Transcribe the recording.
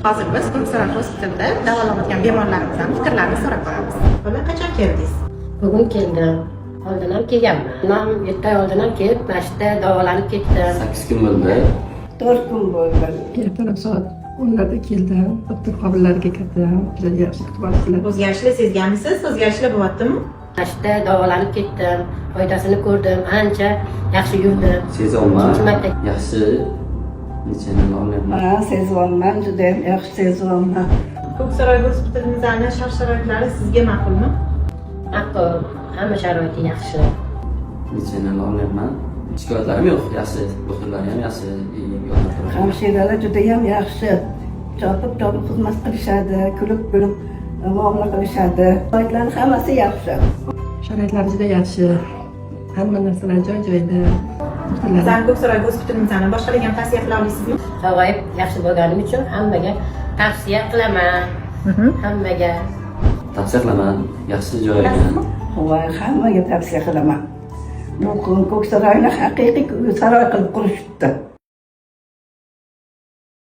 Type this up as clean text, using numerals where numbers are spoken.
Hozir biz Ko'ksaroy gospitalida davolanayotgan bemorlarimizdan fikrlarini so'rab ko'ramiz. Bola qachon keldingiz? Bugun keldim. Oldin ham kelganman. Nam 7 oy oldin ham kelib, mana shu yerda davolanib ketdim. 8 kun bo'ldi. 4 kun bo'ldi. Ertalab soat 10larda keldim. Doktor qabullarga kirdim. Juda yaxshi kutib oldilar. O'zgarishlar sezganmisiz? O'zgarishlar bo'lyaptimi? Mana shu yerda davolanib ketdim. Foydasini ko'rdim. Ancha yaxshi yurdim. Sezyapman. Ikkinchi marta Yaxshi. Necha yil olyapman. Ha, sezyapman, juda ham yaxshi sezyapman. Ko'ksaroy gospitalimizning shart-sharoitlari sizga ma'qulmi? ma'qul, hamma sharoiti yaxshi. Necha yil olyapman. Shikoyatlarim yo'q. Yaxshi. Doktorlar ham yaxshi. Yordam Hamshiralar juda ham yaxshi. Chopib xizmat qilishadi, kulib muomala qilishadi. Sharoitlar hammasi yaxshi. Sharoitlar juda yaxshi. Hamma narsalar joy-joyida. Doktorlar Sizlar Ko'ksaroy gospitalimizdan boshqalarga ham tavsiya qila olasizmi? Sog'ayib yaxshi bo'lganim uchun hammaga tavsiya qilaman. Hammaga. Tavsiya qilaman. Yaxshi joy ekan. Voy, hammaga tavsiya qilaman. Bu Ko'ksaroyni haqiqiy saroy qilib qurishibdi.